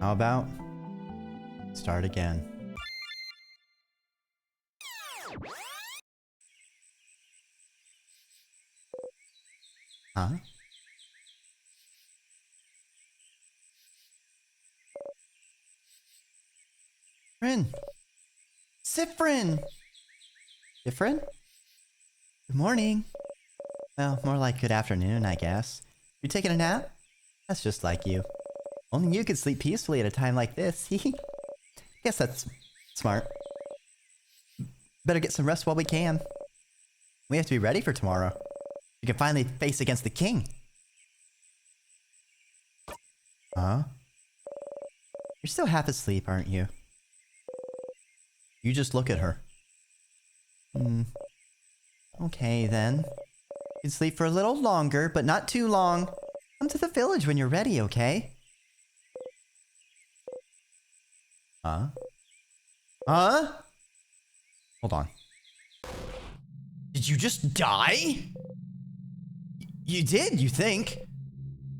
How about start again? Huh? Frin! Sifrin! Sifrin? Good morning. Well, more like good afternoon, I guess. You taking a nap? That's just like you. Only you could sleep peacefully at a time like this. Guess that's smart. Better get some rest while we can. We have to be ready for tomorrow. We can finally face against the king. Huh? You're still half asleep, aren't you? You just look at her. Okay, then. You can sleep for a little longer, but not too long. Come to the village when you're ready, okay? Huh? Huh? Hold on. Did you just die? You did, you think?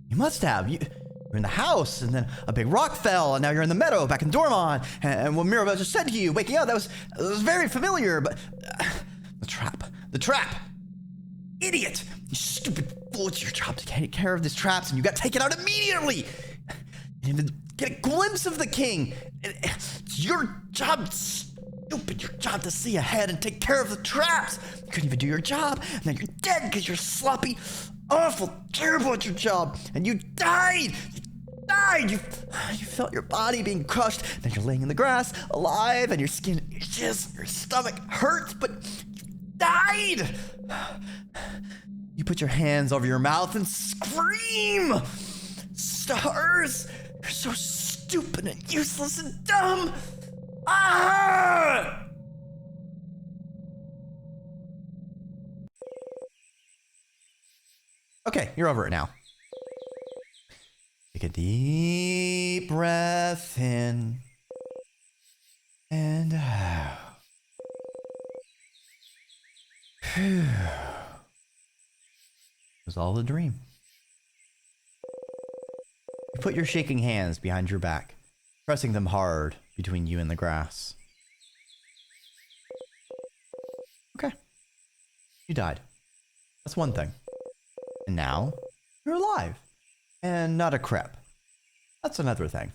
You must have. You're in the house, and then a big rock fell, and now you're in the meadow back in Dormon. And what Mirabelle just said to you, waking up, that was very familiar, but... the trap. The trap! Idiot! You stupid fool, it's your job to take care of these traps, and you got taken out immediately! You didn't even get a glimpse of the king! It's your job, stupid, your job to see ahead and take care of the traps! You couldn't even do your job, and now you're dead because you're sloppy, awful, terrible at your job, and you died! You died! You felt your body being crushed, then you're laying in the grass, alive, and your skin itches, your stomach hurts, but you died! You put your hands over your mouth and scream! Stars! You're so stupid and useless and dumb! Ah! Okay, you're over it now. Take a deep breath in and out. It was all a dream. You put your shaking hands behind your back, pressing them hard between you and the grass. Okay. You died. That's one thing. And now, you're alive. And not a crep. That's another thing.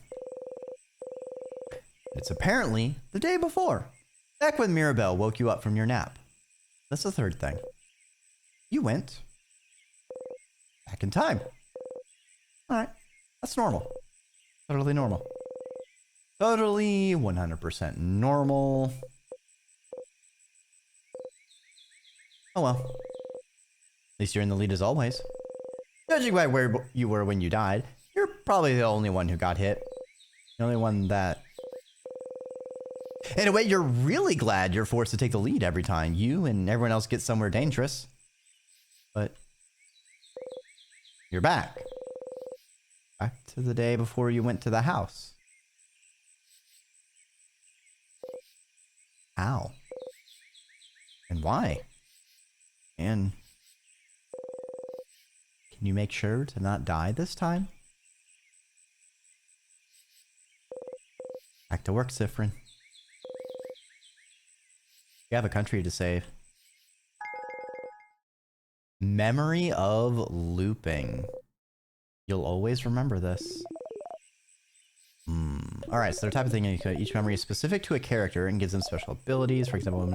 It's apparently the day before. Back when Mirabelle woke you up from your nap. That's the third thing. You went back in time. Alright. That's normal. Totally normal. Totally 100% normal. Oh well. At least you're in the lead as always. Judging by where you were when you died, you're probably the only one who got hit. The only one that... In a way, you're really glad you're forced to take the lead every time you and everyone else get somewhere dangerous. But... you're back. Back to the day before you went to the house. How? And why? And... can you make sure to not die this time? Back to work, Sifrin. You have a country to save. Memory of looping. You'll always remember this. Alright, so the type of thing, each memory is specific to a character and gives them special abilities. For example,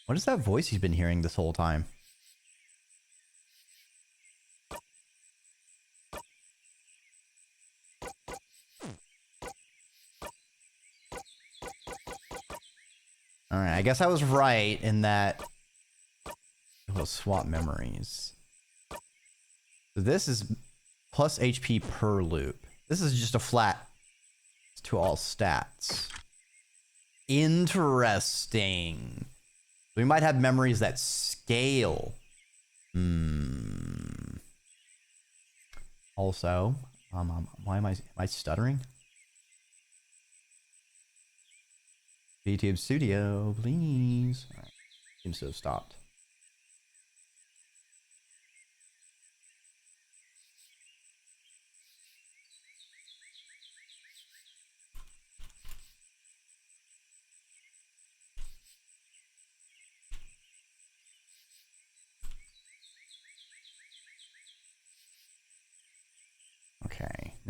what is that voice you've been hearing this whole time? Alright, I guess I was right in that we'll swap memories. So this is plus HP per loop. This is just a flat to all stats. Interesting. We might have memories that scale. Also, why am I stuttering? VTuber Studio, please. All right. Seems to have stopped.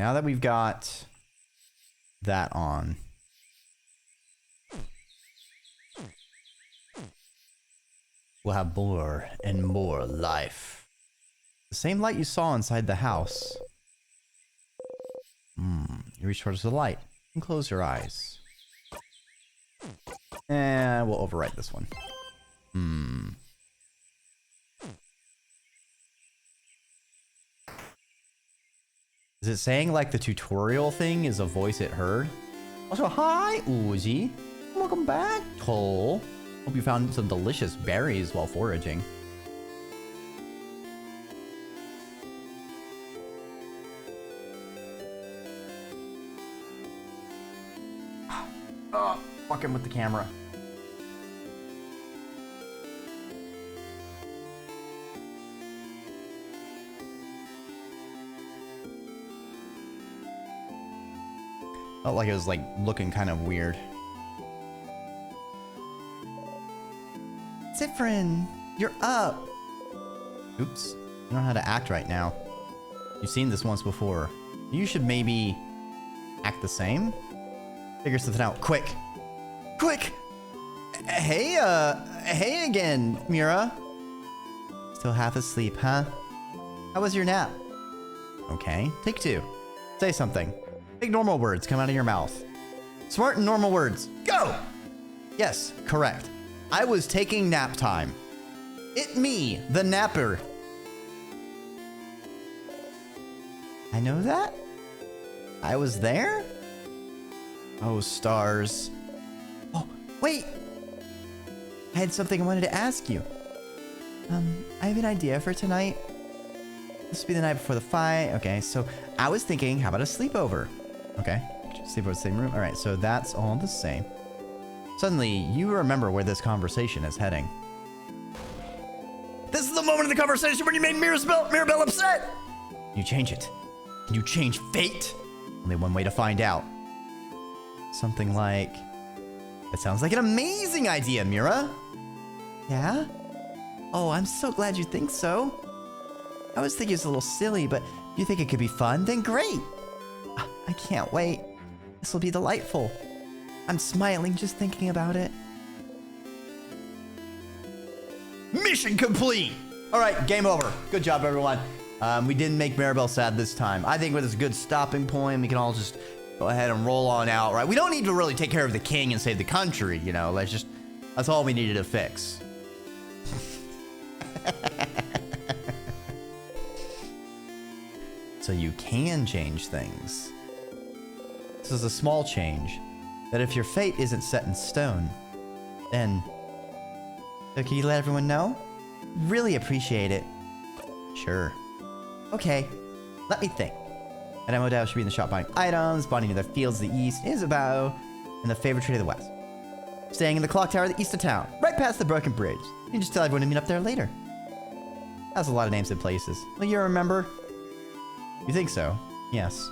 now that we've got that on. We'll have more and more life. The same light you saw inside the house. You reach towards the light and close your eyes. And we'll overwrite this one. Is it saying like the tutorial thing is a voice it heard? Also, hi, Uzi. Welcome back, Toll. Hope you found some delicious berries while foraging. Oh, fucking with the camera. Felt like it was like looking kind of weird. Sifrin, you're up. Oops, I don't know how to act right now. You've seen this once before. You should maybe act the same. Figure something out, quick. Quick! Hey, hey again, Mira. Still half asleep, huh? How was your nap? Okay, take two. Say something. Big normal words come out of your mouth. Smart and normal words. Go! Yes, correct. I was taking nap time. It me, the napper. I know that? I was there? Oh, stars. Oh, wait! I had something I wanted to ask you. I have an idea for tonight. This will be the night before the fight. Okay, so I was thinking, how about a sleepover? Okay, sleep over the same room. All right, so that's all the same. Suddenly, you remember where this conversation is heading. This is the moment of the conversation when you made Mirabelle upset! Can you change it? Can you change fate? Only one way to find out. Something like... That sounds like an amazing idea, Mira! Yeah? Oh, I'm so glad you think so. I was thinking it's a little silly, but if you think it could be fun, then great! I can't wait. This will be delightful. I'm smiling just thinking about it. Mission complete! Alright, game over. Good job, everyone. We didn't make Mirabelle sad this time. I think with this good stopping point, we can all just go ahead and roll on out, right? We don't need to really take care of the king and save the country, you know? That's all we needed to fix. So you can change things. This is a small change, that if your fate isn't set in stone, then... So can you let everyone know? Really appreciate it. Sure. Okay, let me think. And Modal should be in the shop buying items, bonding to the fields of the east, Isabeau, and the favorite tree of the west. Staying in the clock tower of the east of town, right past the broken bridge. You can just tell everyone to meet up there later. That's a lot of names and places. Will you remember? You think so? Yes.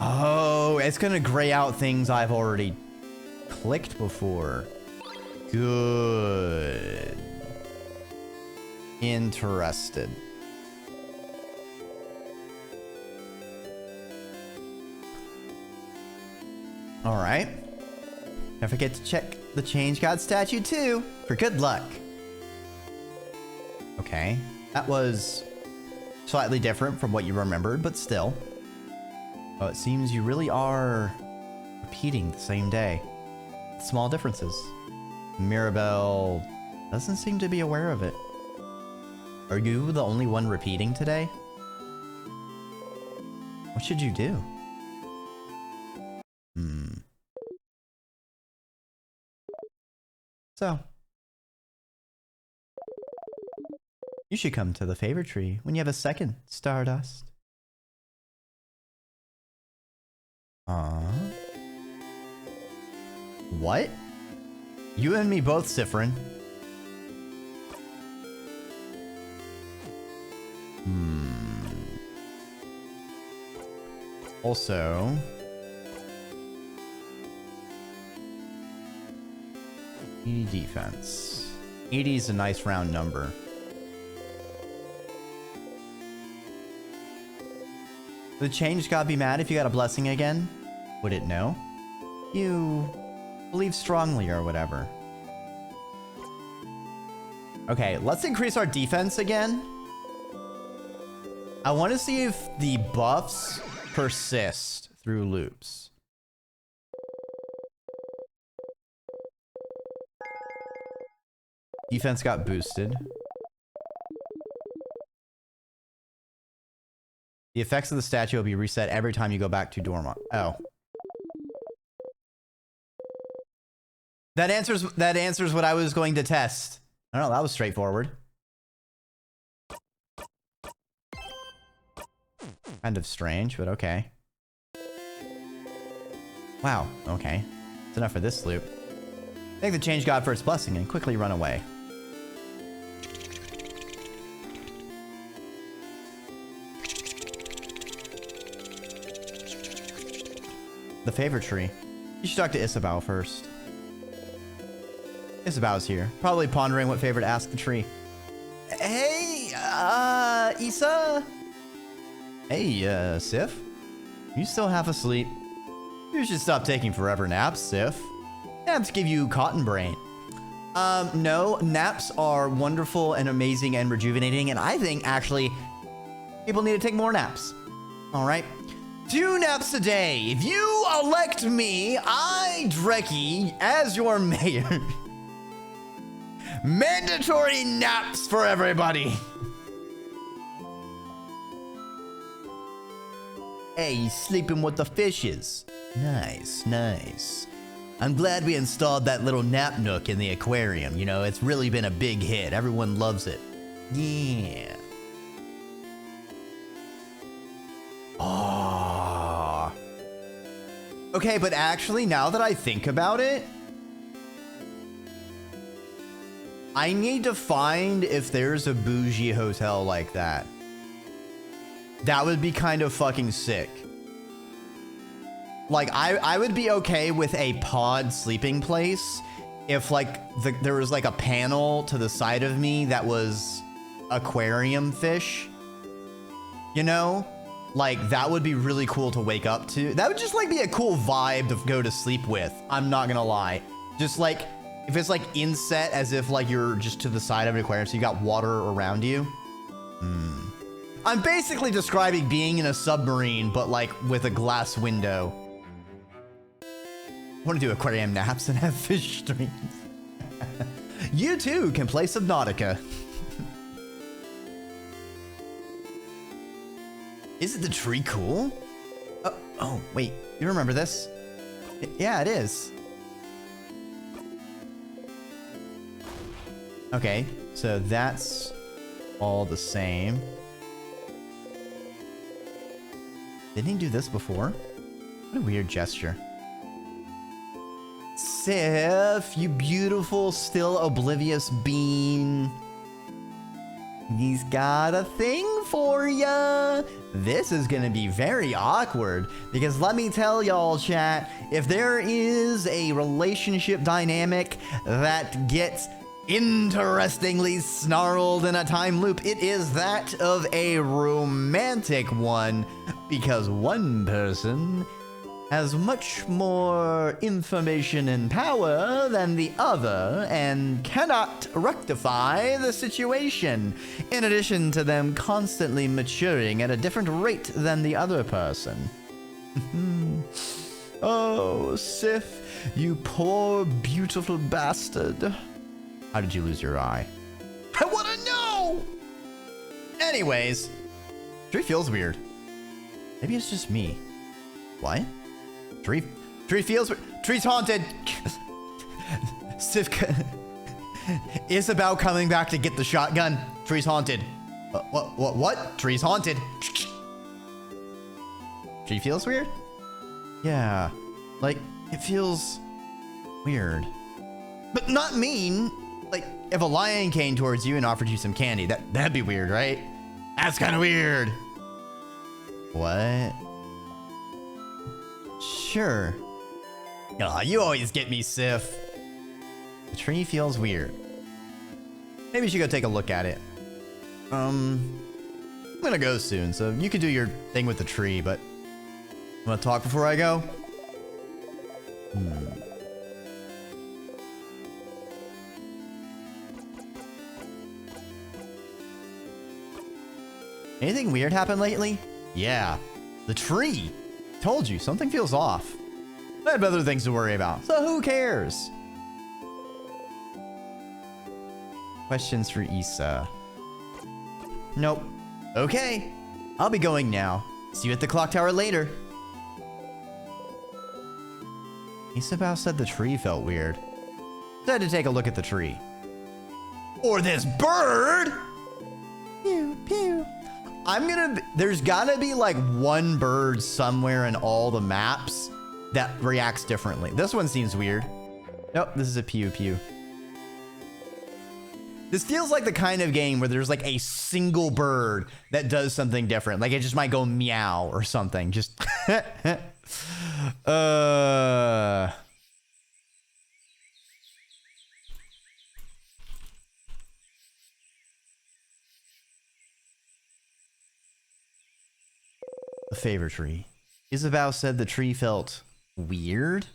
Oh, it's gonna gray out things I've already clicked before. Good. Interested. All right. Don't forget to check the Change God statue too, for good luck. Okay, that was slightly different from what you remembered, but still. Oh, it seems you really are repeating the same day. Small differences. Mirabelle doesn't seem to be aware of it. Are you the only one repeating today? What should you do? So, you should come to the favorite tree when you have a second, Stardust. What? You and me both, Sifrin. Also... defense. 80 is a nice round number. The change god be mad if you got a blessing again? Would it know? You believe strongly or whatever. Okay, let's increase our defense again. I want to see if the buffs persist through loops. Defense got boosted. The effects of the statue will be reset every time you go back to dormant. Oh. That answers what I was going to test. I don't know, that was straightforward. Kind of strange, but okay. Wow, okay. That's enough for this loop. Thank the change god for its blessing and quickly run away. The favorite tree. You should talk to Isabel first. Isabel's here. Probably pondering what favorite to ask the tree. Hey, Issa? Hey, Sif? You still half asleep? You should stop taking forever naps, Sif. Naps give you cotton brain. No, naps are wonderful and amazing and rejuvenating, and I think, actually, people need to take more naps. All right? 2 naps a day. If you elect me, Dreki, as your mayor. Mandatory naps for everybody. Hey, sleeping with the fishes. Nice, nice. I'm glad we installed that little nap nook in the aquarium. You know, it's really been a big hit. Everyone loves it. Yeah. Oh. Okay, but actually, now that I think about it, I need to find if there's a bougie hotel like that. That would be kind of fucking sick. Like, I would be okay with a pod sleeping place if, like, there was, like, a panel to the side of me that was aquarium fish. You know? Like, that would be really cool to wake up to. That would just, like, be a cool vibe to go to sleep with. I'm not gonna lie. Just, like, if it's, like, inset as if, like, you're just to the side of an aquarium, so you got water around you. I'm basically describing being in a submarine, but, like, with a glass window. I want to do aquarium naps and have fish streams. You, too, can play Subnautica. Isn't the tree cool? Oh, wait. You remember this? Yeah, it is. Okay, so that's all the same. Didn't he do this before? What a weird gesture. Sif, you beautiful, still oblivious bean. He's got a thing for ya. This is gonna be very awkward because let me tell y'all, chat, if there is a relationship dynamic that gets interestingly snarled in a time loop, it is that of a romantic one, because one person has much more information and power than the other and cannot rectify the situation, in addition to them constantly maturing at a different rate than the other person. Oh, Sif, you poor beautiful bastard. How did you lose your eye? I want to know! Anyways, tree feels weird. Maybe it's just me. What? Tree feels weird. Tree's haunted. Sivka is about coming back to get the shotgun. Tree's haunted. What? Tree's haunted. Tree feels weird? Yeah. Like, it feels weird. But not mean. Like, if a lion came towards you and offered you some candy, that'd be weird, right? That's kind of weird. What? Sure. Aw, you always get me, Sif. The tree feels weird. Maybe you should go take a look at it. gonna go soon, so you can do your thing with the tree, but you wanna talk before I go? Anything weird happened lately? Yeah, the tree. Told you, something feels off. I have other things to worry about, so who cares? Questions for Issa. Nope. Okay, I'll be going now. See you at the clock tower later. Isabel said the tree felt weird. Said to take a look at the tree. Or this bird! Pew, pew. There's gotta be like one bird somewhere in all the maps that reacts differently. This one seems weird. Nope, this is a pew pew. This feels like the kind of game where there's like a single bird that does something different. Like it just might go meow or something. Just The favor tree. Isabel said the tree felt weird.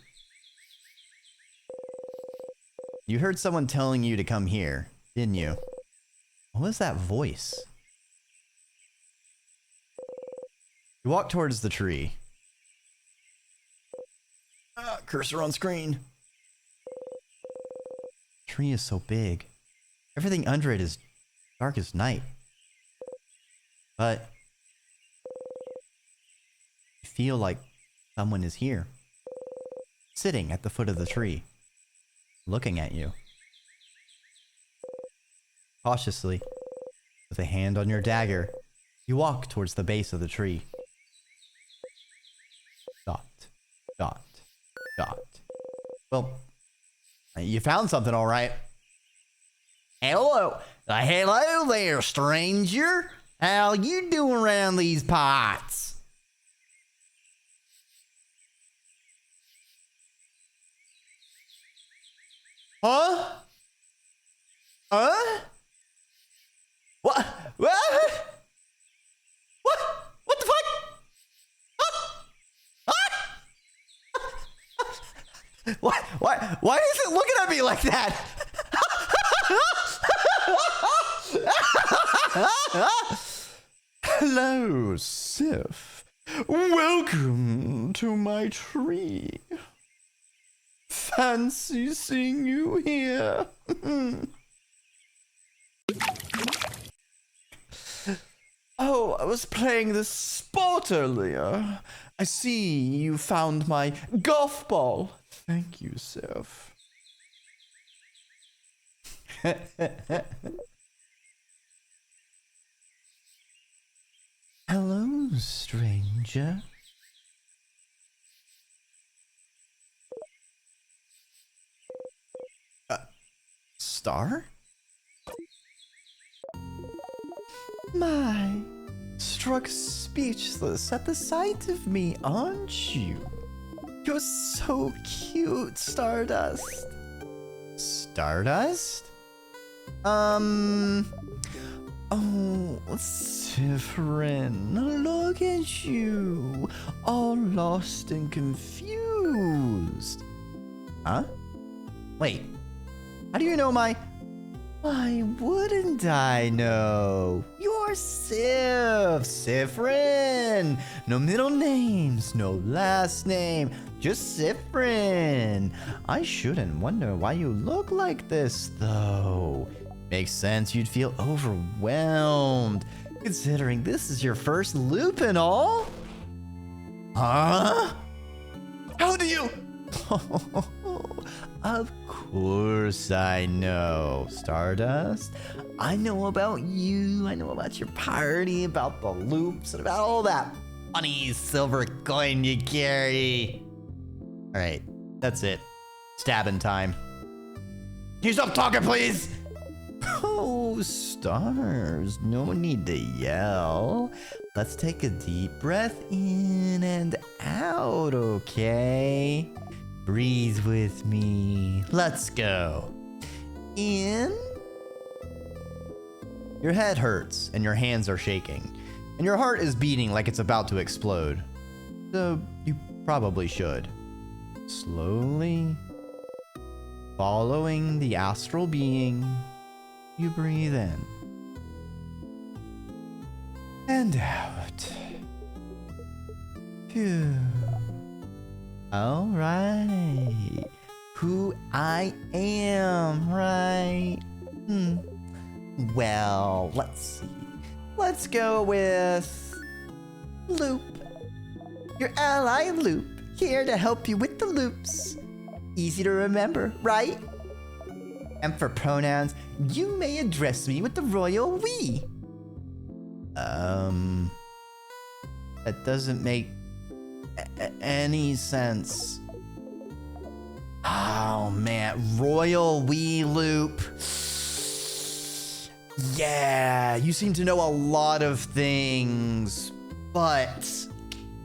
You heard someone telling you to come here, didn't you? What was that voice? You walk towards the tree. Cursor on screen. The tree is so big. Everything under it is dark as night. But you feel like someone is here, sitting at the foot of the tree, looking at you. Cautiously, with a hand on your dagger, you walk towards the base of the tree. Dot, dot, dot. Well, you found something, all right. Hello, hello there, stranger. How you doing around these parts? Huh? Huh? What? What? What the fuck? Huh? Huh? Why is it looking at me like that? Hello, Sif. Welcome to my tree. Fancy seeing you here. Oh, I was playing this sport earlier. I see you found my golf ball. Thank you, Sif. Hello, stranger. Star? My, struck speechless at the sight of me, aren't you? You're so cute, Stardust. Stardust? Oh, Sifrin, look at you, all lost and confused. Huh? Wait, how do you know my... Why wouldn't I know? You're Sif, Sifrin. No middle names, no last name, just Sifrin. I shouldn't wonder why you look like this, though. Makes sense you'd feel overwhelmed, considering this is your first loop and all. Huh? How do you... Of course I know, Stardust. I know about you, I know about your party, about the loops, and about all that funny silver coin you carry. Alright, that's it. Stabbing time. Can you stop talking, please? Oh, stars, no need to yell. Let's take a deep breath in and out, okay? Breathe with me. Let's go. In. Your head hurts and your hands are shaking. And your heart is beating like it's about to explode. So you probably should. Slowly, following the astral being, you breathe in. And out. Phew. All right. Who I am, right? Well, let's see. Let's go with Loop. Your ally Loop, here to help you with the loops. Easy to remember, right? And for pronouns, you may address me with the royal we. That doesn't make any sense. Oh man, royal we Loop. Yeah, you seem to know a lot of things, but,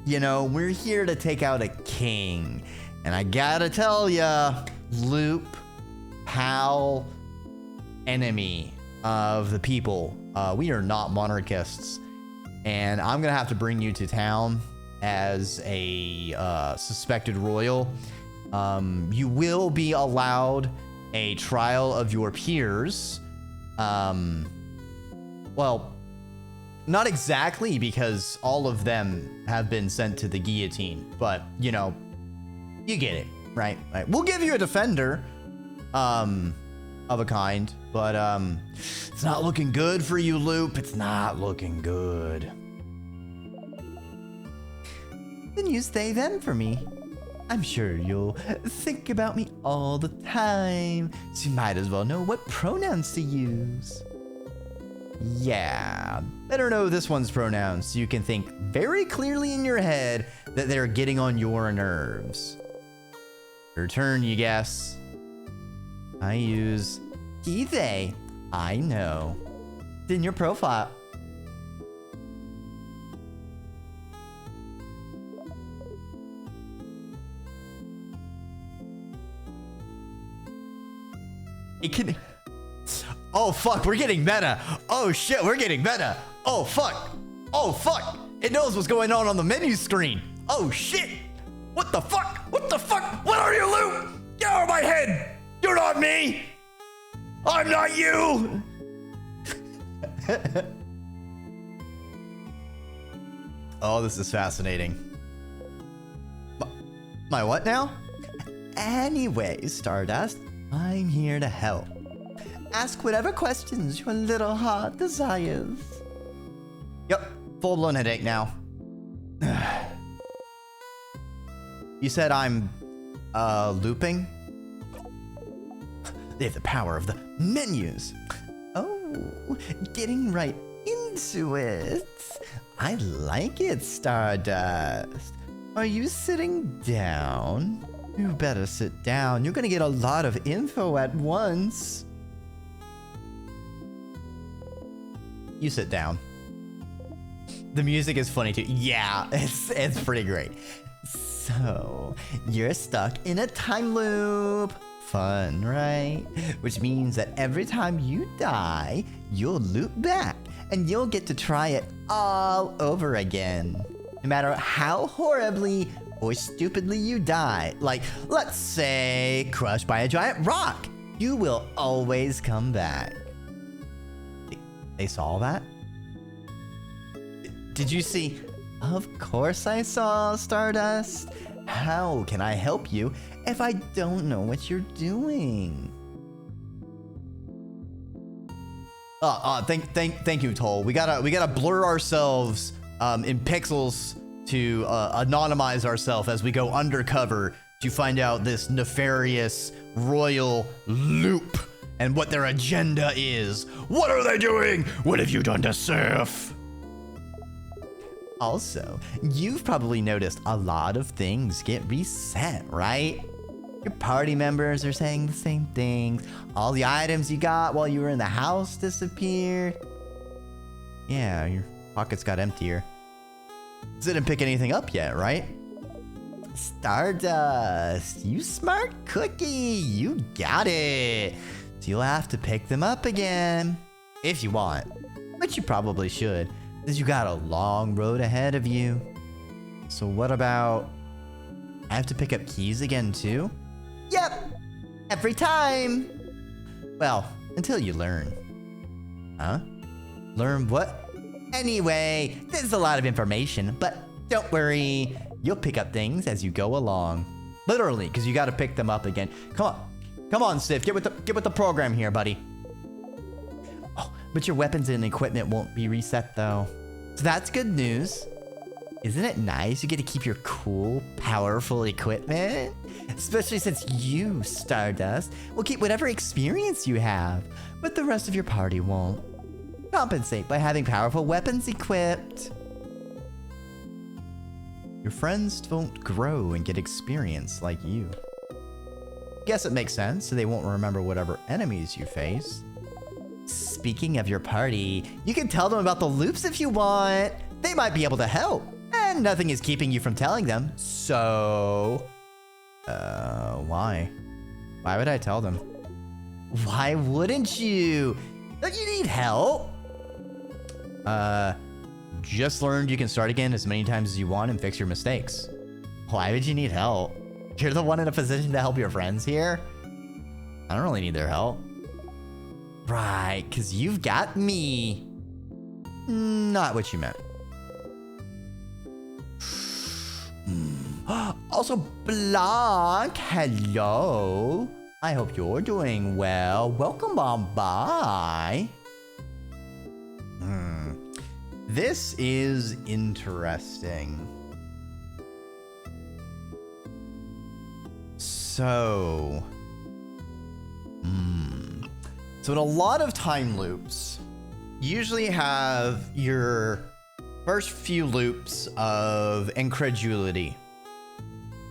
you know, we're here to take out a king. And I gotta tell ya, Loop, pal, enemy of the people. We are not monarchists. And I'm gonna have to bring you to town as a suspected royal. You will be allowed a trial of your peers. Well, not exactly, because all of them have been sent to the guillotine, but, you know, you get it, right? We'll give you a defender, of a kind, but, it's not looking good for you, Loop. It's not looking good. Then use they, them for me. I'm sure you'll think about me all the time, so you might as well know what pronouns to use. Yeah, better know this one's pronouns so you can think very clearly in your head that they're getting on your nerves. Your turn, you guess. I use he, they. I know. It's in your profile. It can... Oh, fuck, we're getting meta. Oh, shit, we're getting meta. Oh, fuck. Oh, fuck. It knows what's going on the menu screen. Oh, shit. What the fuck? What the fuck? What are you, Luke? Get out of my head. You're not me. I'm not you. Oh, this is fascinating. My what now? Anyway, Stardust, I'm here to help. Ask whatever questions your little heart desires. Yep, full-blown headache now. You said I'm, looping? They have the power of the menus. Oh, getting right into it. I like it, Stardust. Are you sitting down? You better sit down. You're gonna get a lot of info at once. You sit down. The music is funny too. Yeah, it's pretty great. So, you're stuck in a time loop. Fun, right? Which means that every time you die, you'll loop back and you'll get to try it all over again. No matter how horribly or stupidly you die. Like, let's say, crushed by a giant rock. You will always come back. They saw that? Did you see? Of course I saw, Stardust. How can I help you if I don't know what you're doing? Thank you, Toll. We gotta blur ourselves in pixels to anonymize ourselves as we go undercover to find out this nefarious royal loop and what their agenda is. What are they doing? What have you done to Sif? Also, you've probably noticed a lot of things get reset, right? Your party members are saying the same things. All the items you got while you were in the house disappeared. Yeah, your pockets got emptier. Didn't pick anything up yet, right? Stardust, you smart cookie. You got it. So you'll have to pick them up again. If you want, which you probably should. Says you got a long road ahead of you. So what about... I have to pick up keys again too? Yep! Every time! Well, until you learn. Huh? Learn what? Anyway, this is a lot of information, but don't worry. You'll pick up things as you go along. Literally, because you got to pick them up again. Come on. Come on, Sif. Get with the program here, buddy. Oh, but your weapons and equipment won't be reset, though. So that's good news. Isn't it nice you get to keep your cool, powerful equipment? Especially since you, Stardust, will keep whatever experience you have, but the rest of your party won't. Compensate by having powerful weapons equipped. Your friends won't grow and get experience like you. Guess it makes sense, so they won't remember whatever enemies you face. Speaking of your party, you can tell them about the loops if you want. They might be able to help. And nothing is keeping you from telling them, so... why? Why would I tell them? Why wouldn't you? Don't you need help? Just learned you can start again as many times as you want and fix your mistakes. Why would you need help? You're the one in a position to help your friends here? I don't really need their help. Right, because you've got me. Not what you meant. Also, Blanc, hello. I hope you're doing well. Welcome on by. This is interesting. So in a lot of time loops, you usually have your first few loops of incredulity.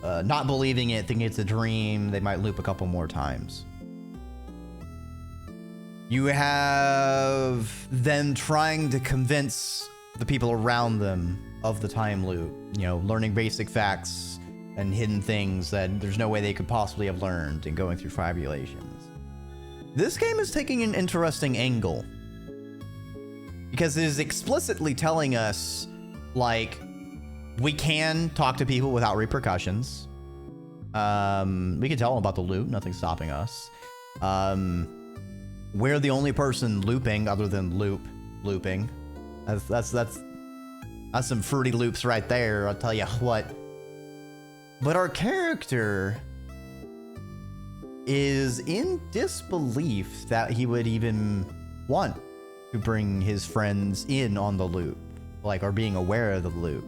Not believing it, thinking it's a dream. They might loop a couple more times. You have them trying to convince the people around them of the time loop. You know, learning basic facts and hidden things that there's no way they could possibly have learned and going through tribulations. This game is taking an interesting angle. Because it is explicitly telling us, like, we can talk to people without repercussions. We can tell them about the loop, nothing's stopping us. We're the only person looping other than looping. That's some fruity loops right there, I'll tell you what. But our character is in disbelief that he would even want to bring his friends in on the loop, like, or being aware of the loop.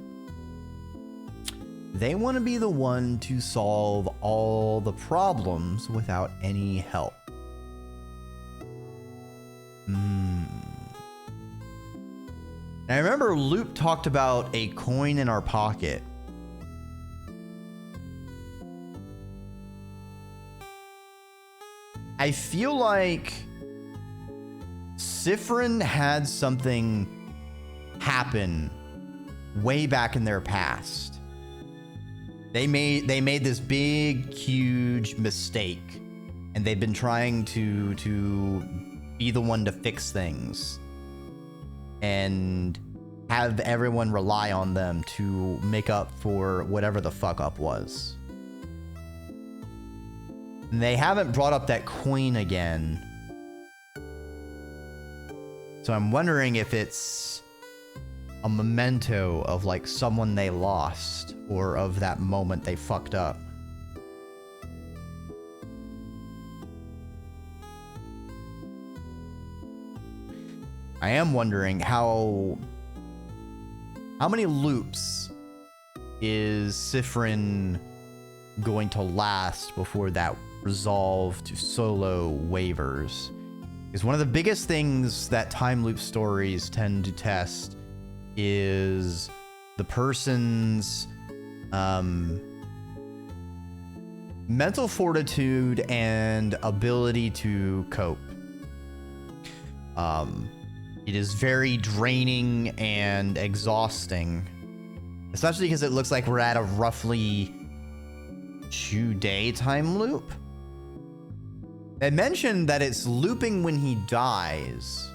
They want to be the one to solve all the problems without any help. I remember Loop talked about a coin in our pocket. I feel like Sifrin had something happen way back in their past. They made this big, huge mistake, and they've been trying to be the one to fix things and have everyone rely on them to make up for whatever the fuck up was. And they haven't brought up that coin again. So I'm wondering if it's a memento of, like, someone they lost or of that moment they fucked up. I am wondering how many loops is Sifrin going to last before that resolve to solo waivers? Because one of the biggest things that time loop stories tend to test is the person's mental fortitude and ability to cope. It is very draining and exhausting, especially because it looks like we're at a roughly 2-day time loop. They mentioned that it's looping when he dies.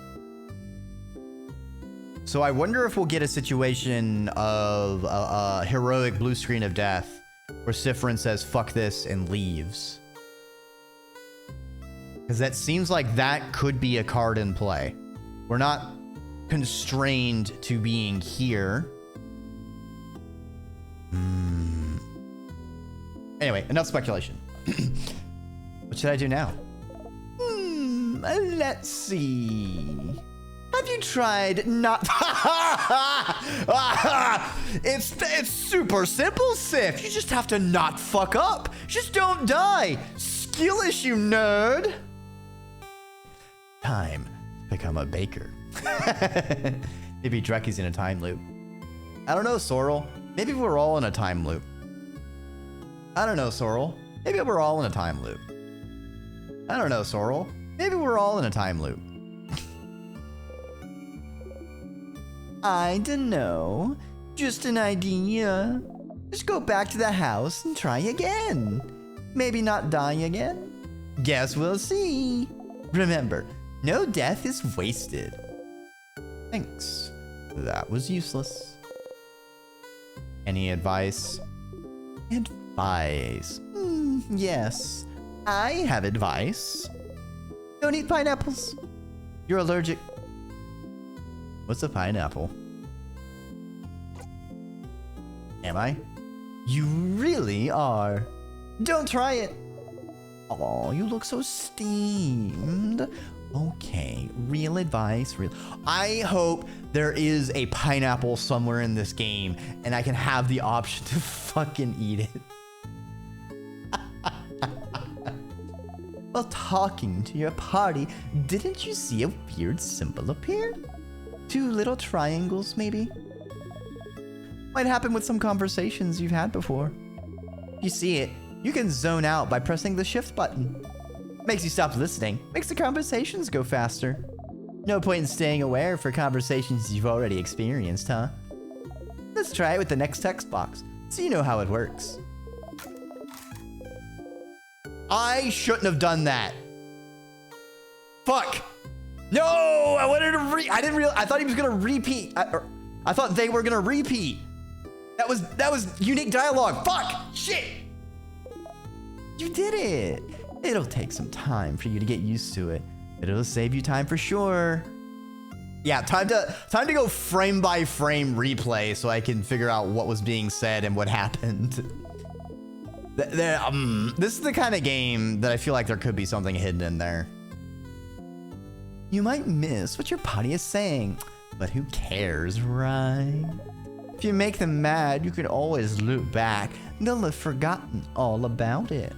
So I wonder if we'll get a situation of a heroic blue screen of death where Sifrin says, fuck this, and leaves. Because that seems like that could be a card in play. We're not constrained to being here. Anyway, enough speculation. What should I do now? Let's see. Have you tried not... It's super simple, Sif. You just have to not fuck up. Just don't die. Skill issue, nerd. Time to become a baker. Maybe Dreki's in a time loop. I don't know, Sorrel. Maybe we're all in a time loop. I don't know, Sorrel. Maybe we're all in a time loop. I don't know, Sorrel. Maybe we're all in a time loop. I don't know. Just an idea. Just go back to the house and try again. Maybe not die again. Guess we'll see. Remember, no death is wasted. Thanks. That was useless. Any advice? Advice. Yes. I have advice. Don't eat pineapples. You're allergic. What's a pineapple? Am I? You really are. Don't try it. Oh, you look so steamed. Okay, real advice, real. I hope there is a pineapple somewhere in this game and I can have the option to fucking eat it. While talking to your party, didn't you see a weird symbol appear? 2 little triangles, maybe? Might happen with some conversations you've had before. If you see it, you can zone out by pressing the shift button. Makes you stop listening, makes the conversations go faster. No point in staying aware for conversations you've already experienced, huh? Let's try it with the next text box, so you know how it works. I shouldn't have done that. Fuck. No, I wanted to I didn't realize, I thought he was gonna repeat. I thought they were gonna repeat. That was unique dialogue. Fuck, shit. You did it. It'll take some time for you to get used to it. It'll save you time for sure. Yeah, time to go frame by frame replay so I can figure out what was being said and what happened. This is the kind of game that I feel like there could be something hidden in there. You might miss what your party is saying, but who cares, right? If you make them mad, you can always loop back. They'll have forgotten all about it.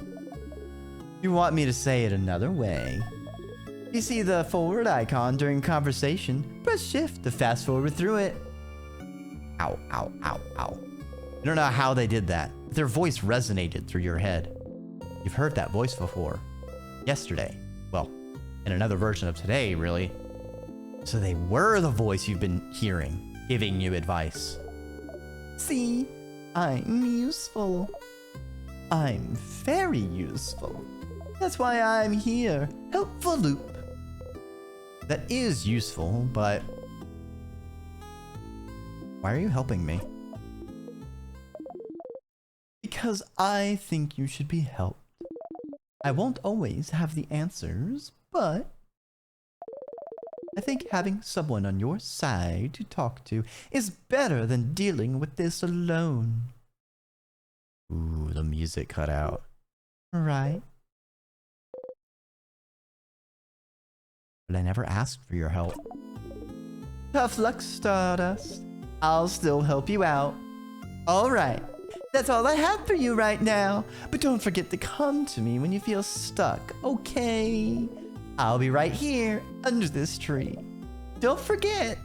You want me to say it another way? You see the forward icon during conversation, press shift to fast forward through it. Ow, ow, ow, ow. I don't know how they did that. Their voice resonated through your head. You've heard that voice before. Yesterday. Well, in another version of today, really. So they were the voice you've been hearing, giving you advice. See, I'm useful. I'm very useful. That's why I'm here. Helpful loop. That is useful, but why are you helping me? Because I think you should be helped. I won't always have the answers, but I think having someone on your side to talk to is better than dealing with this alone. Ooh, the music cut out. Right? But I never asked for your help. Tough luck, Stardust. I'll still help you out. Alright, that's all I have for you right now. But don't forget to come to me when you feel stuck, okay? I'll be right here under this tree. Don't forget.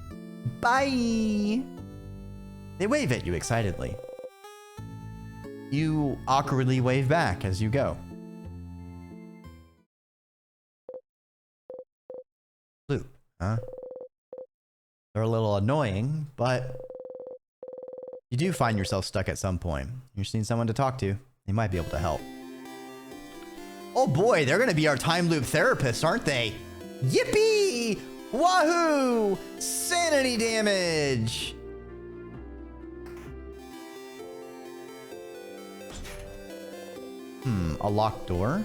Bye. They wave at you excitedly. You awkwardly wave back as you go. Loop, huh? They're a little annoying, but you do find yourself stuck at some point. You just need someone to talk to. They might be able to help. Oh boy, they're gonna be our time loop therapists, aren't they? Yippee! Wahoo! Sanity damage! A locked door?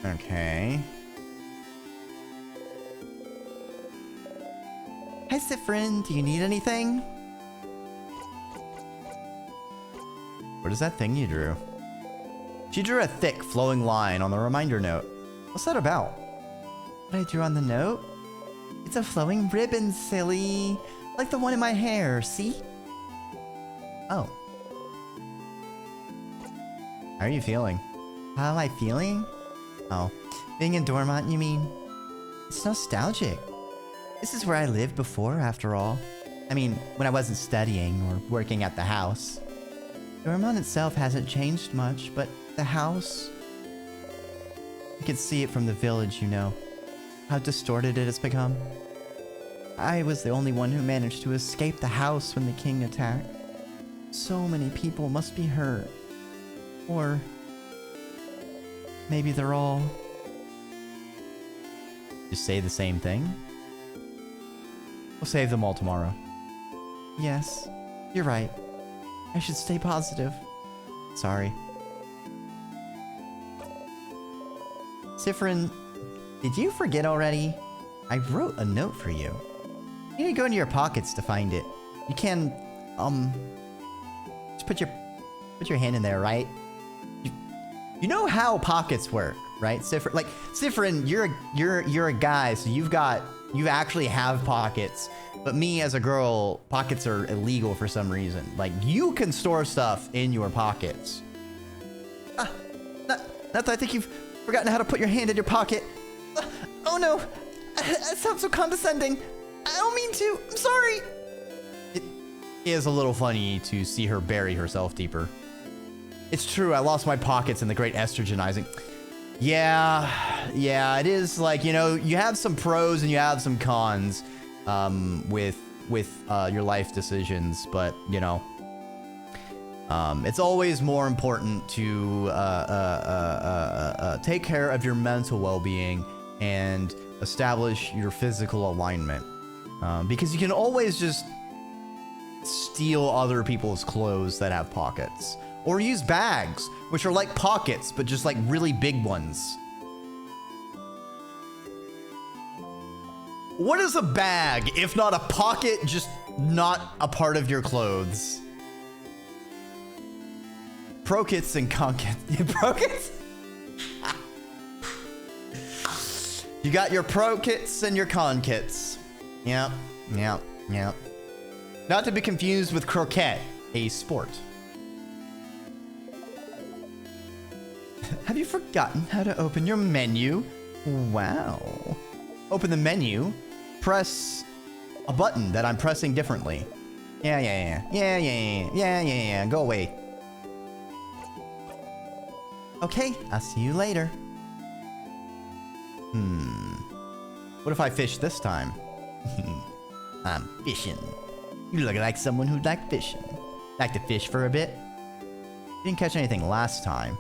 Okay. Hi, Sifrin. Do you need anything? What is that thing you drew? She drew a thick, flowing line on the reminder note. What's that about? What I drew on the note? It's a flowing ribbon, silly. Like the one in my hair, see? Oh. How are you feeling? How am I feeling? Oh. Being in Dormont, you mean? It's nostalgic. This is where I lived before, after all. I mean, when I wasn't studying or working at the house. Dormont itself hasn't changed much, but the house... You can see it from the village, you know. How distorted it has become. I was the only one who managed to escape the house when the king attacked. So many people must be hurt. Or... maybe they're all... Just say the same thing? We'll save them all tomorrow. Yes, you're right. I should stay positive. Sorry. Sifrin, did you forget already? I wrote a note for you. You need to go into your pockets to find it. You can, just put your hand in there, right? You know how pockets work, right? Sifrin, like, Sifrin, you're a guy, so you actually have pockets. But me as a girl, pockets are illegal for some reason. Like, you can store stuff in your pockets. Not that I think you've forgotten how to put your hand in your pocket. Oh no, that sounds so condescending. I don't mean to, I'm sorry. It is a little funny to see her bury herself deeper. It's true, I lost my pockets in the great estrogenizing. Yeah, it is like, you know, you have some pros and you have some cons with your life decisions, but, you know, it's always more important to take care of your mental well-being and establish your physical alignment. Because you can always just steal other people's clothes that have pockets. Or use bags, which are like pockets, but just like really big ones. What is a bag if not a pocket, just not a part of your clothes? Prokits and conkits. Prokits? You got your prokits and your conkits. Yep. Not to be confused with croquet, a sport. Have you forgotten how to open your menu? Wow. Open the menu. Press a button that I'm pressing differently. Yeah. Go away. Okay, I'll see you later. What if I fish this time? I'm fishing. You look like someone who'd like fishing. Like to fish for a bit? Didn't catch anything last time.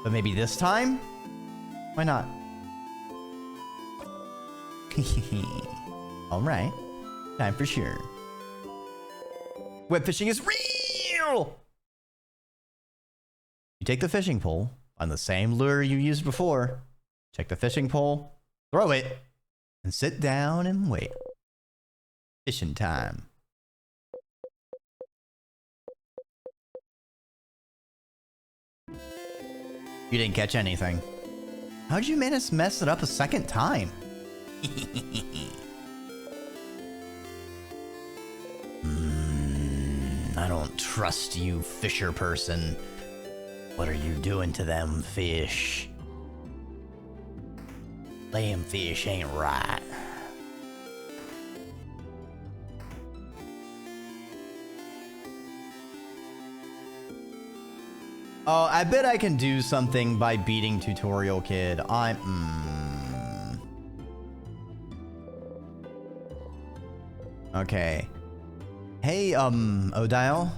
But maybe this time? Why not? Alright. Time for sure. Web fishing is real! You take the fishing pole on the same lure you used before. Check the fishing pole, throw it, and sit down and wait. Fishing time. You didn't catch anything. How'd you manage to mess it up a second time? I don't trust you, fisher person. What are you doing to them fish? Them fish ain't right. Oh, I bet I can do something by beating Tutorial Kid. Okay. Hey, Odile?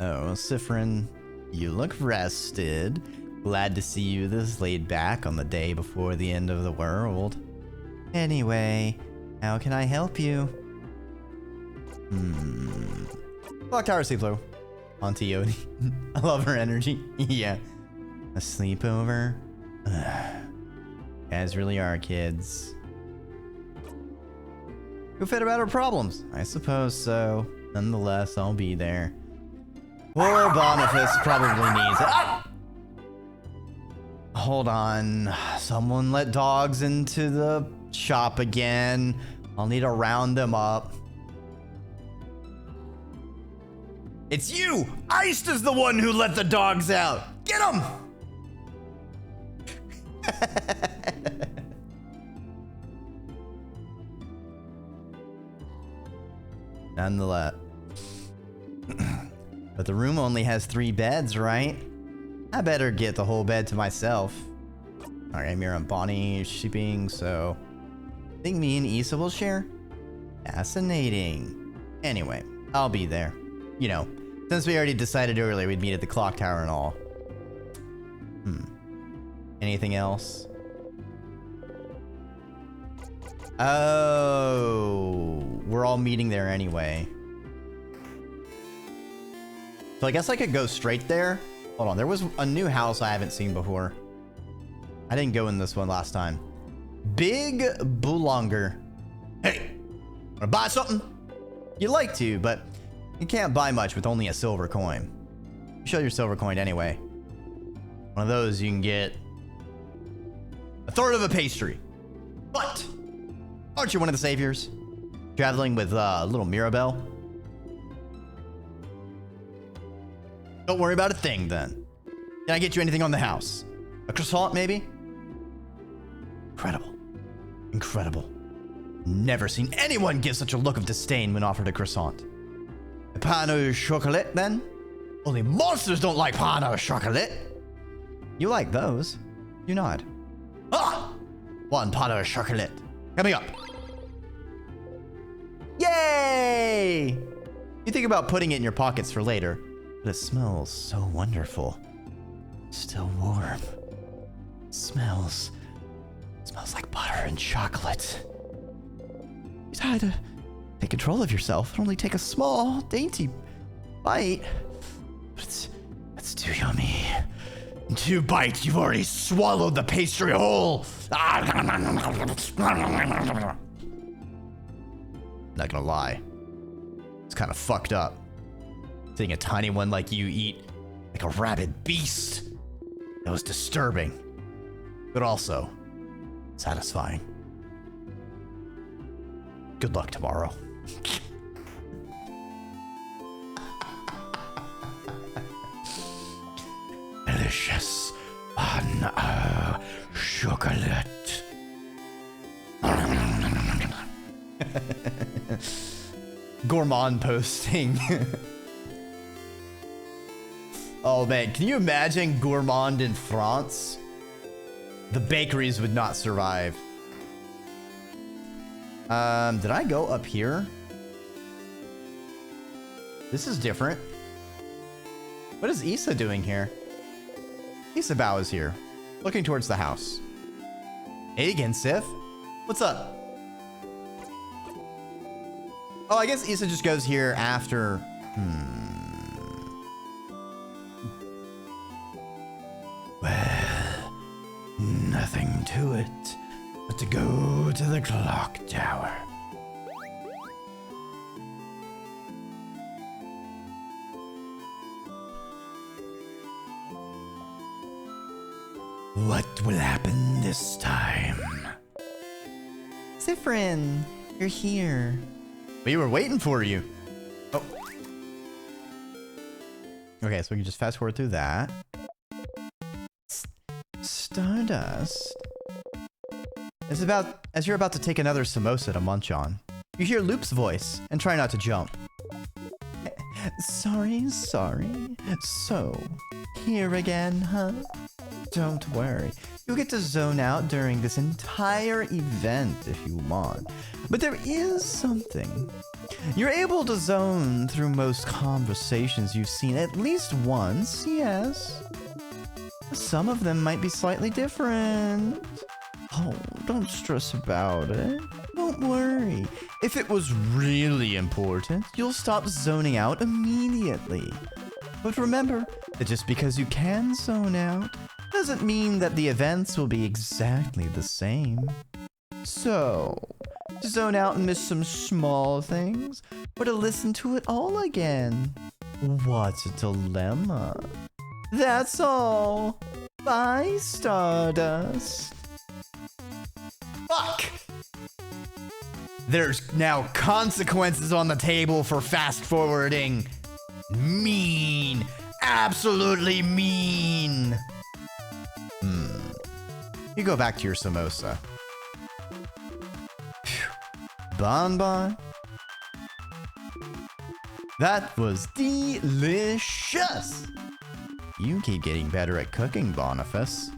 Oh, Sifrin. You look rested. Glad to see you this laid back on the day before the end of the world. Anyway, how can I help you? Clock tower sleepover. Auntie Yodi. I love her energy. Yeah. A sleepover? Guys really are kids. Who fit about our problems? I suppose so. Nonetheless, I'll be there. Poor Boniface probably needs it. Ah! Hold on. Someone let dogs into the shop again. I'll need to round them up. It's you! Iced is the one who let the dogs out! Get him! Nonetheless. But the room only has 3 beds, right? I better get the whole bed to myself. Alright, Mira and Bonnie shipping, so... think me and Issa will share? Fascinating. Anyway, I'll be there. You know, since we already decided earlier we'd meet at the clock tower and all. Anything else? Oh, we're all meeting there anyway. So I guess I could go straight there. Hold on, there was a new house I haven't seen before. I didn't go in this one last time. Big Boulanger. Hey, wanna buy something? You'd like to, but you can't buy much with only a silver coin. Show your silver coin anyway. One of those you can get a third of a pastry. But aren't you one of the saviors? Traveling with little Mirabelle? Don't worry about a thing then. Can I get you anything on the house? A croissant maybe? Incredible. Incredible. Never seen anyone give such a look of disdain when offered a croissant. A pain au chocolat then? Only monsters don't like pain au chocolat. You like those. You nod. Ah! 1 pain au chocolat. Coming up. Yay! You think about putting it in your pockets for later, but it smells so wonderful. Still warm. Smells like butter and chocolate. You try to take control of yourself and only take a small, dainty bite. But it's too yummy. In 2 bites, you've already swallowed the pastry whole. Not gonna lie. It's kind of fucked up. Seeing a tiny one like you eat like a rabid beast. That was disturbing. But also satisfying. Good luck tomorrow. Delicious pain au chocolat. Gourmand posting. Oh man, can you imagine Gourmand in France? The bakeries would not survive. Did I go up here? This is different. What is Issa doing here? Issa Bao is here, looking towards the house. Hey again, Sif. What's up? Oh, I guess Issa just goes here after... Well, nothing to it but to go to the clock tower. What will happen this time? Zifrin, you're here. We were waiting for you. Oh. Okay, so we can just fast forward through that. Stardust. As you're about to take another samosa to munch on, you hear Loop's voice and try not to jump. Sorry. So, here again, huh? Don't worry. You'll get to zone out during this entire event if you want. But there is something You're able to zone through most conversations you've seen at least once, yes. Some of them might be slightly different. Oh, don't stress about it. Don't worry. If it was really important, you'll stop zoning out immediately. But remember that just because you can zone out doesn't mean that the events will be exactly the same. So, to zone out and miss some small things, or to listen to it all again. What a dilemma. That's all. Bye, Stardust. Fuck! There's now consequences on the table for fast forwarding. Mean. Absolutely mean. You go back to your samosa. Bonbon. That was delicious. You keep getting better at cooking, Boniface.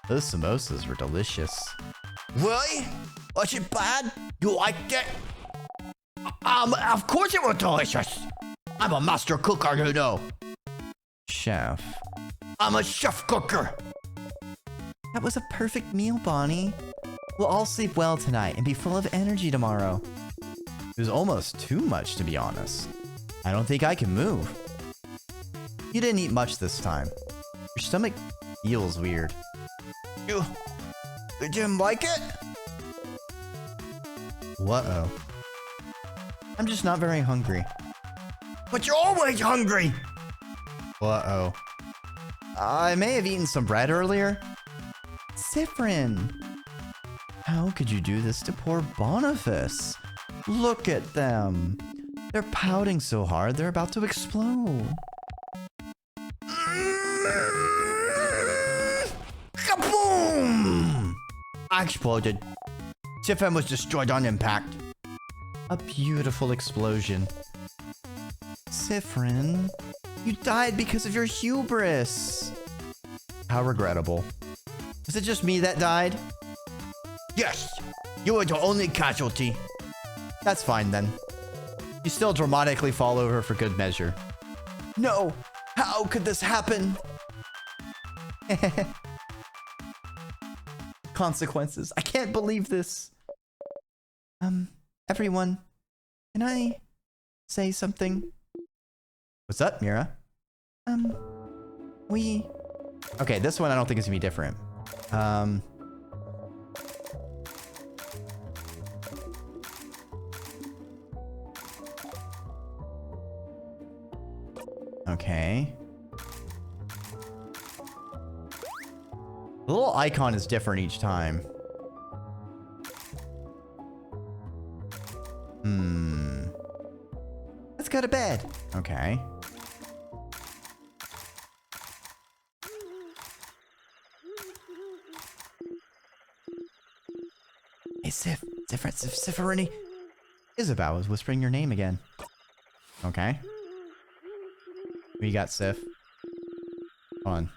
Those samosas were delicious. Really? Was it bad? You liked it? Of course it was delicious. I'm a master cooker, you know. Chef. I'm a chef cooker. That was a perfect meal, Bonnie. We'll all sleep well tonight and be full of energy tomorrow. It was almost too much, to be honest. I don't think I can move. You didn't eat much this time. Your stomach feels weird. You didn't like it? Uh-oh. I'm just not very hungry. But you're always hungry! Uh-oh. I may have eaten some bread earlier. Sifrin! How could you do this to poor Boniface? Look at them. They're pouting so hard they're about to explode. Kaboom! I exploded. Sifrin was destroyed on impact. A beautiful explosion. Sifrin, you died because of your hubris. How regrettable. Was it just me that died? Yes, you were the only casualty. That's fine then. You still dramatically fall over for good measure. No, how could this happen? Consequences. I can't believe this. Everyone, can I say something? What's up, Mira? Okay, this one I don't think is gonna be different. Okay. The little icon is different each time. Let's go to bed. Okay. Hey, Sifferini. Isabel is whispering your name again. Okay. We got Sif. Hold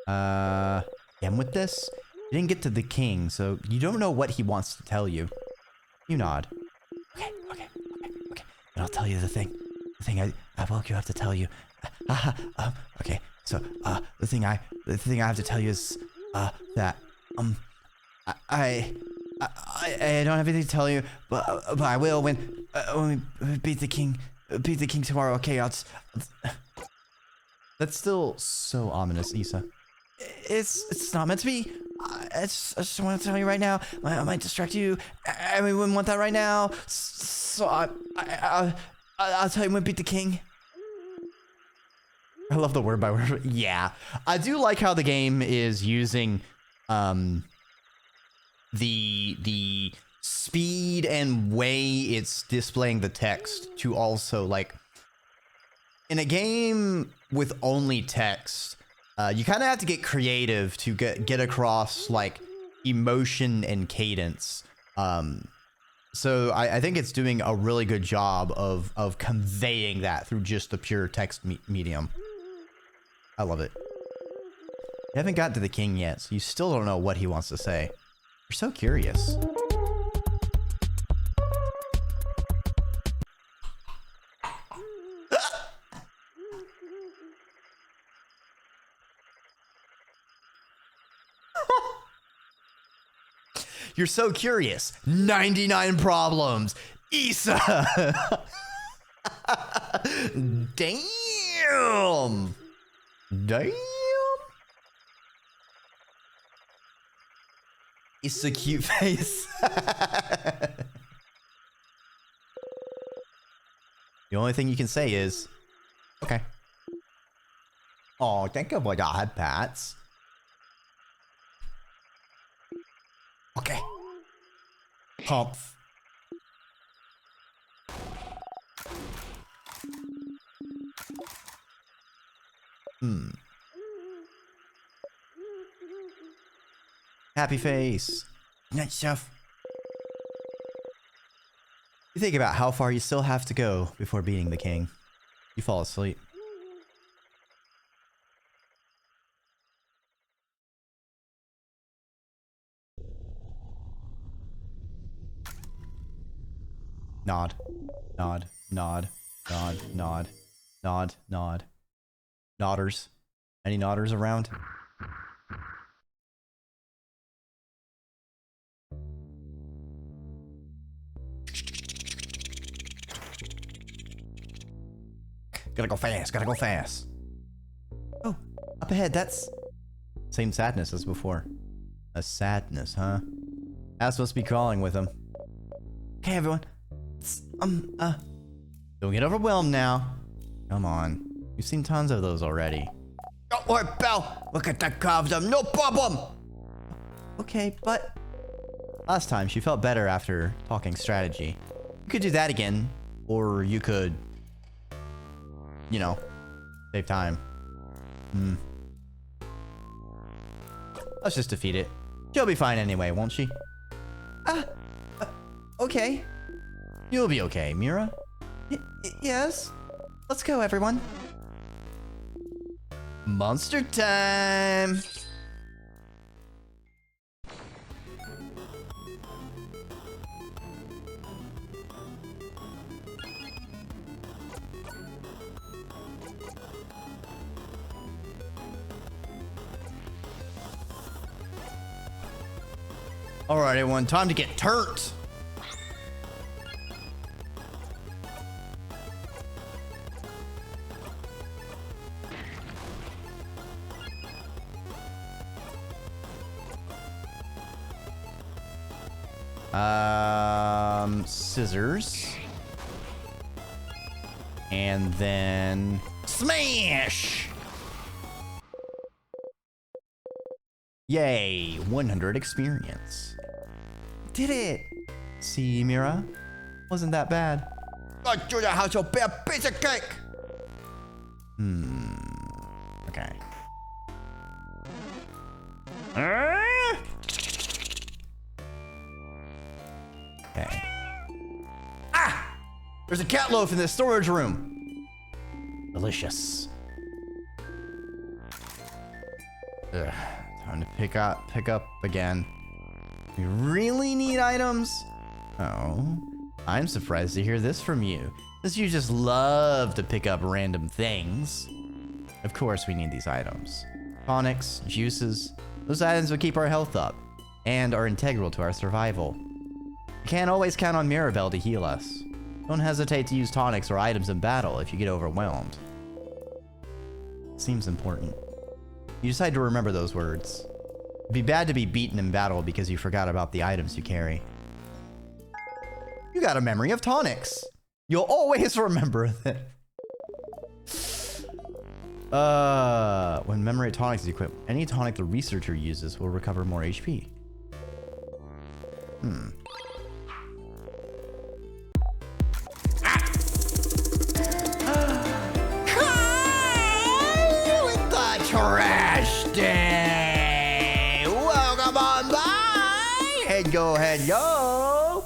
on. Again with this? You didn't get to the king, so you don't know what he wants to tell you. You nod. Okay. Then I'll tell you the thing. The thing I woke you up to tell you. Okay. So, the thing I have to tell you is, that, I don't have anything to tell you, but I will when we beat the king tomorrow. Okay, that's still so ominous, Issa. It's not meant to be. I just want to tell you right now. I might distract you. We wouldn't want that right now. So I'll tell you when we beat the king. I love the word by word. Yeah, I do like how the game is using the speed and way it's displaying the text to also, like, in a game with only text, you kind of have to get creative to get across, like, emotion and cadence. So I think it's doing a really good job of conveying that through just the pure text medium. I love it. You haven't gotten to the king yet, so you still don't know what he wants to say. You're so curious. You're so curious. 99 problems. Issa. Damn. Damn. It's a cute face. The only thing you can say is, okay. Oh, thank you for that, Pats. Okay. Humph. Happy face. Nice stuff. You think about how far you still have to go before beating the king. You fall asleep. Nod. Nod. Nod. Nod. Nod. Nod. Nod. Nodders. Any nodders around? Gotta go fast, gotta go fast. Oh, up ahead, that's... Same sadness as before. A sadness, huh? Ass must be crawling with him. Hey, everyone. Don't get overwhelmed now. Come on. You've seen tons of those already. Don't worry, Belle. Look at that carved up, no problem. Okay, but... Last time, she felt better after talking strategy. You could do that again. Or you could... You know, save time. Let's just defeat it. She'll be fine anyway, won't she? Okay. You'll be okay, Mira. Yes. Let's go, everyone. Monster time! Alright, everyone, time to get turned. Scissors. And then smash! Yay, 100 experience. Did it! See, Mira? Wasn't that bad. I should have had a bit of piece of cake! Okay. Okay. Ah! There's a cat loaf in the storage room. Delicious. Ugh, time to pick up again. We really need items? Oh, I'm surprised to hear this from you, since you just love to pick up random things. Of course we need these items. Tonics, juices, those items will keep our health up, and are integral to our survival. You can't always count on Mirabelle to heal us. Don't hesitate to use tonics or items in battle if you get overwhelmed. Seems important. You decide to remember those words. It'd be bad to be beaten in battle because you forgot about the items you carry. You got a memory of tonics. You'll always remember them. When memory of tonics is equipped, any tonic the researcher uses will recover more HP. Trash day! Welcome on by! Hello!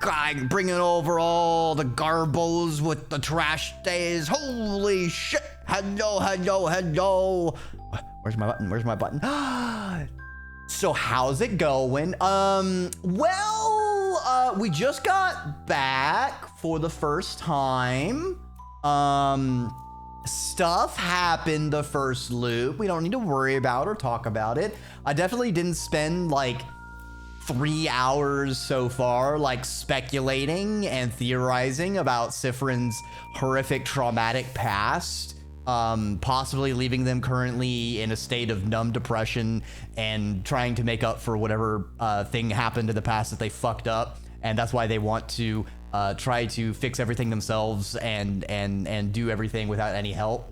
God, bringing over all the garbos with the trash days. Holy shit! Hello! Where's my button? So how's it going? We just got back for the first time. Stuff happened the first loop. We don't need to worry about or talk about it. I definitely didn't spend like 3 hours so far, like speculating and theorizing about Sifrin's horrific traumatic past, possibly leaving them currently in a state of numb depression and trying to make up for whatever thing happened in the past that they fucked up, and that's why they want to try to fix everything themselves and do everything without any help.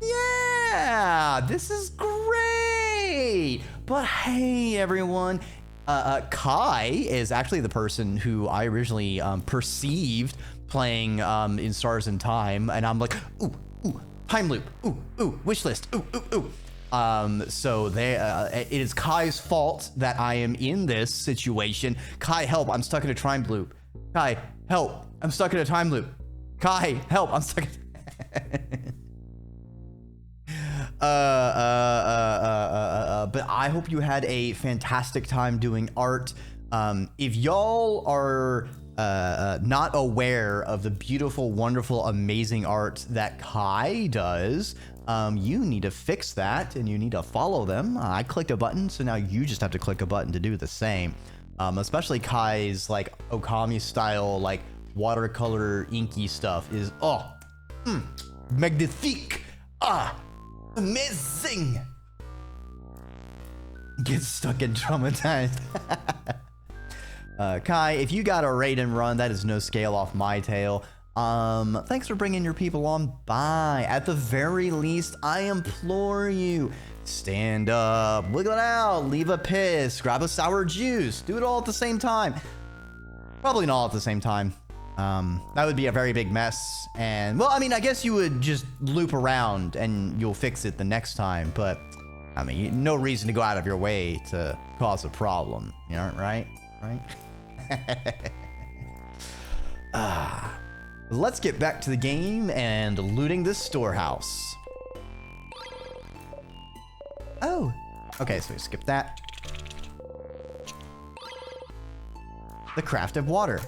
Yeah, this is great. But hey, everyone. Kai is actually the person who I originally perceived playing in Stars in Time, and I'm like, ooh, time loop, ooh, wish list, ooh. So it is Kai's fault that I am in this situation. Kai, help! I'm stuck in a time loop. Kai, help! I'm stuck in a time loop. Kai, help! I'm stuck. But I hope you had a fantastic time doing art. If y'all are not aware of the beautiful, wonderful, amazing art that Kai does, you need to fix that and you need to follow them. I clicked a button, so now you just have to click a button to do the same. Especially Kai's like Okami style, like watercolor inky stuff is magnifique. Amazing. Get stuck and traumatized. Kai, if you got a raid and run, that is no scale off my tail. Thanks for bringing your people on by. At the very least, I implore you, stand up, wiggle it out, leave a piss, grab a sour juice, do it all at the same time. Probably not all at the same time. That would be a very big mess. And, well, I mean, I guess you would just loop around and you'll fix it the next time. But, I mean, no reason to go out of your way to cause a problem. You know, right? Let's get back to the game and looting this storehouse. Oh, okay, so we skip that. The craft of water.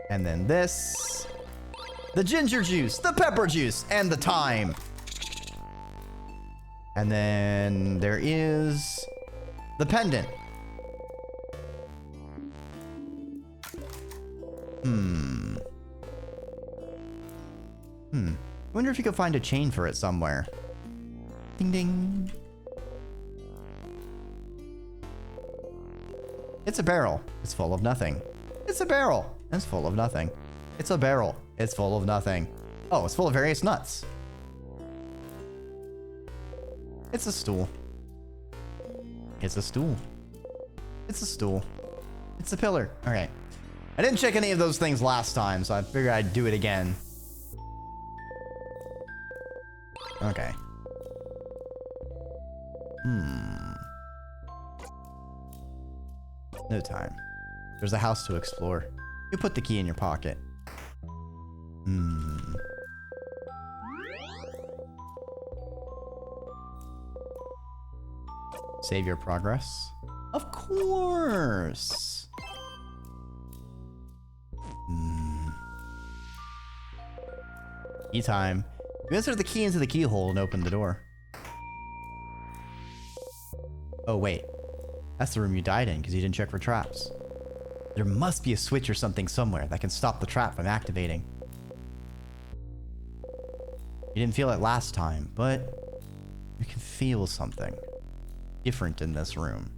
And then this, the ginger juice, the pepper juice, and the thyme. And then there is the pendant. Wonder if you could find a chain for it somewhere. Ding ding. It's a barrel. It's full of nothing. It's a barrel. It's full of nothing. It's a barrel. It's full of nothing. Oh, it's full of various nuts. It's a stool. It's a stool. It's a stool. It's a pillar. Okay. I didn't check any of those things last time, so I figured I'd do it again. Okay. No time. There's a house to explore. You put the key in your pocket. Save your progress? Of course! Key time. You insert the key into the keyhole and open the door. Oh wait. That's the room you died in because you didn't check for traps. There must be a switch or something somewhere that can stop the trap from activating. You didn't feel it last time, but you can feel something different in this room.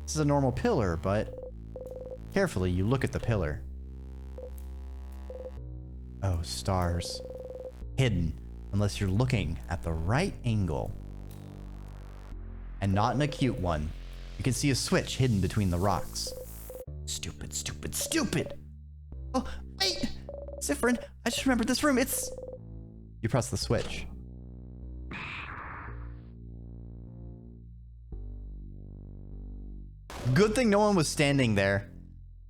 This is a normal pillar, but carefully you look at the pillar. Oh, stars. Hidden, unless you're looking at the right angle. And not an acute one. You can see a switch hidden between the rocks. Stupid, stupid, stupid! Oh, wait! Sifrin, I just remembered this room. It's... You press the switch. Good thing no one was standing there.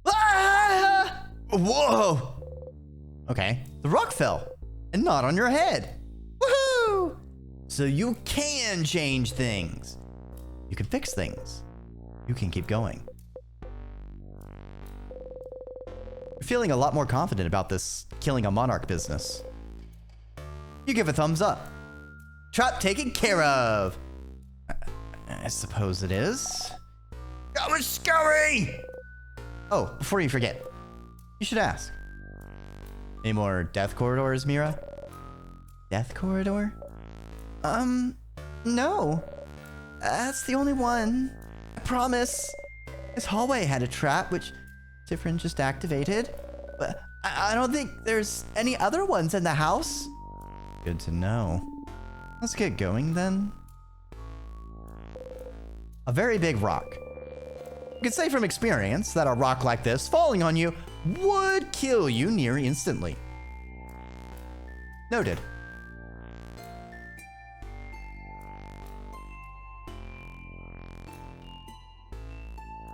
Ah! Whoa! Okay, the rock fell, and not on your head. Woohoo! So you can change things. You can fix things. You can keep going. You're feeling a lot more confident about this killing a monarch business. You give a thumbs up. Trap taken care of. I suppose it is. That was scary! Oh, before you forget, you should ask. Any more death corridors, Mira? Death corridor? No. That's the only one. I promise. This hallway had a trap, which Tifrin just activated. But I don't think there's any other ones in the house. Good to know. Let's get going then. A very big rock. You can say from experience that a rock like this falling on you would kill you near instantly. Noted.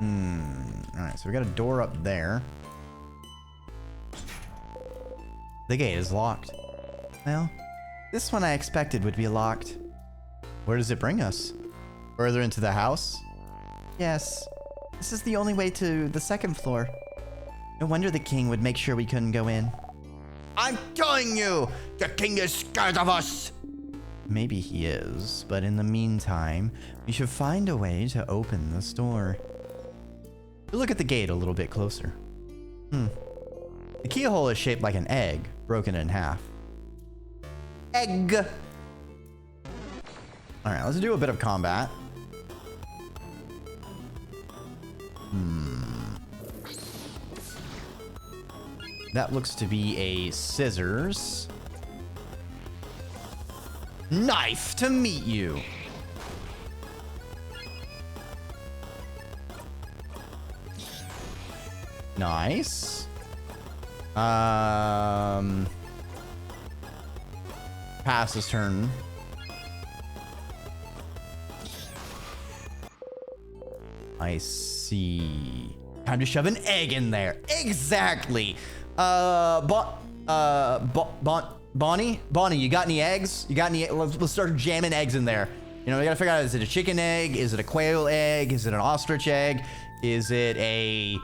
Alright, so we got a door up there. The gate is locked. Well, this one I expected would be locked. Where does it bring us? Further into the house? Yes. This is the only way to the second floor. No wonder the king would make sure we couldn't go in. I'm telling you, the king is scared of us. Maybe he is, but in the meantime, we should find a way to open this door. We'll look at the gate a little bit closer. The keyhole is shaped like an egg, broken in half. Egg! Alright, let's do a bit of combat. That looks to be a scissors. Knife to meet you. Nice. Pass his turn. I see. Time to shove an egg in there. Exactly. Bonnie, you got any eggs? You got any? Let's start jamming eggs in there. You know, we gotta figure out, is it a chicken egg? Is it a quail egg? Is it an ostrich egg? Is it a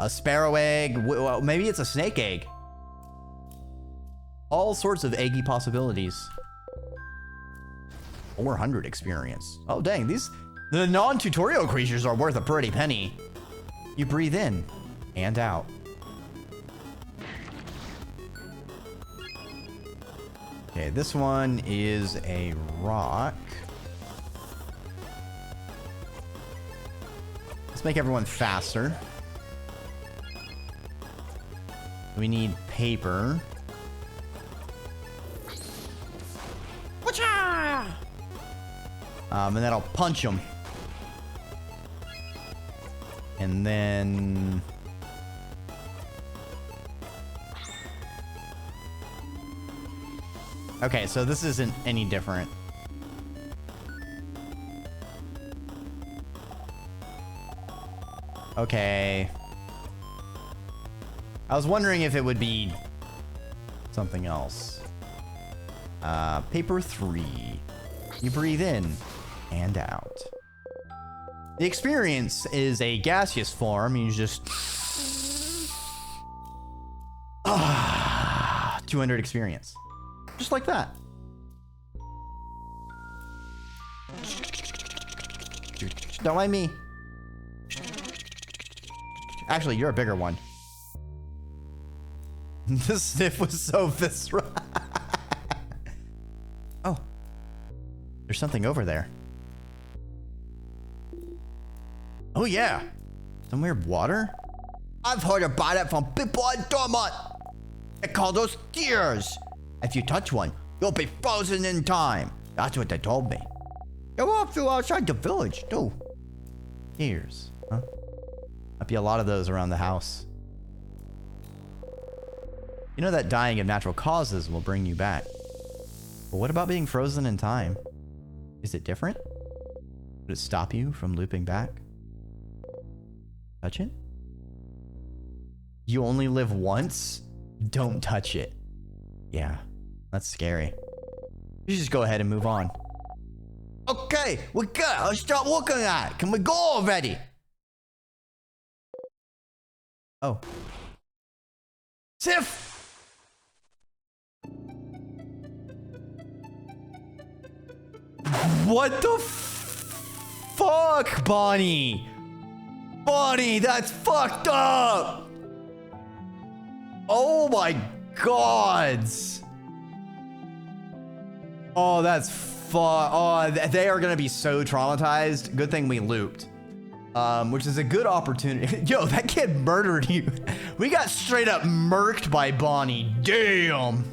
sparrow egg? Well, maybe it's a snake egg. All sorts of eggy possibilities. 400 experience. Oh, dang, the non-tutorial creatures are worth a pretty penny. You breathe in and out. Okay, this one is a rock. Let's make everyone faster. We need paper. Whatcha! And then I'll punch them. And then... Okay, so this isn't any different. Okay. I was wondering if it would be something else. Paper 3. You breathe in and out. The experience is a gaseous form. You just... 200 experience. Just like that. Don't mind me. Actually, you're a bigger one. The sniff was so visceral. Oh. There's something over there. Oh, yeah. Some weird water? I've heard about it from people in Dormont. They call those tears. If you touch one, you'll be frozen in time. That's what they told me. There are a few outside the village, too. Tears, huh? Might be a lot of those around the house. You know that dying of natural causes will bring you back. But what about being frozen in time? Is it different? Would it stop you from looping back? Touch it? You only live once? Don't touch it. Yeah, that's scary. You should just go ahead and move on. Okay, we're good. Let's start working on it. Can we go already? Oh. Tiff! What the fuck, Bonnie? Bonnie, that's fucked up. Oh my gods. Oh, that's oh, they are gonna be so traumatized. Good thing we looped. Which is a good opportunity. Yo, that kid murdered you. We got straight up murked by Bonnie. Damn.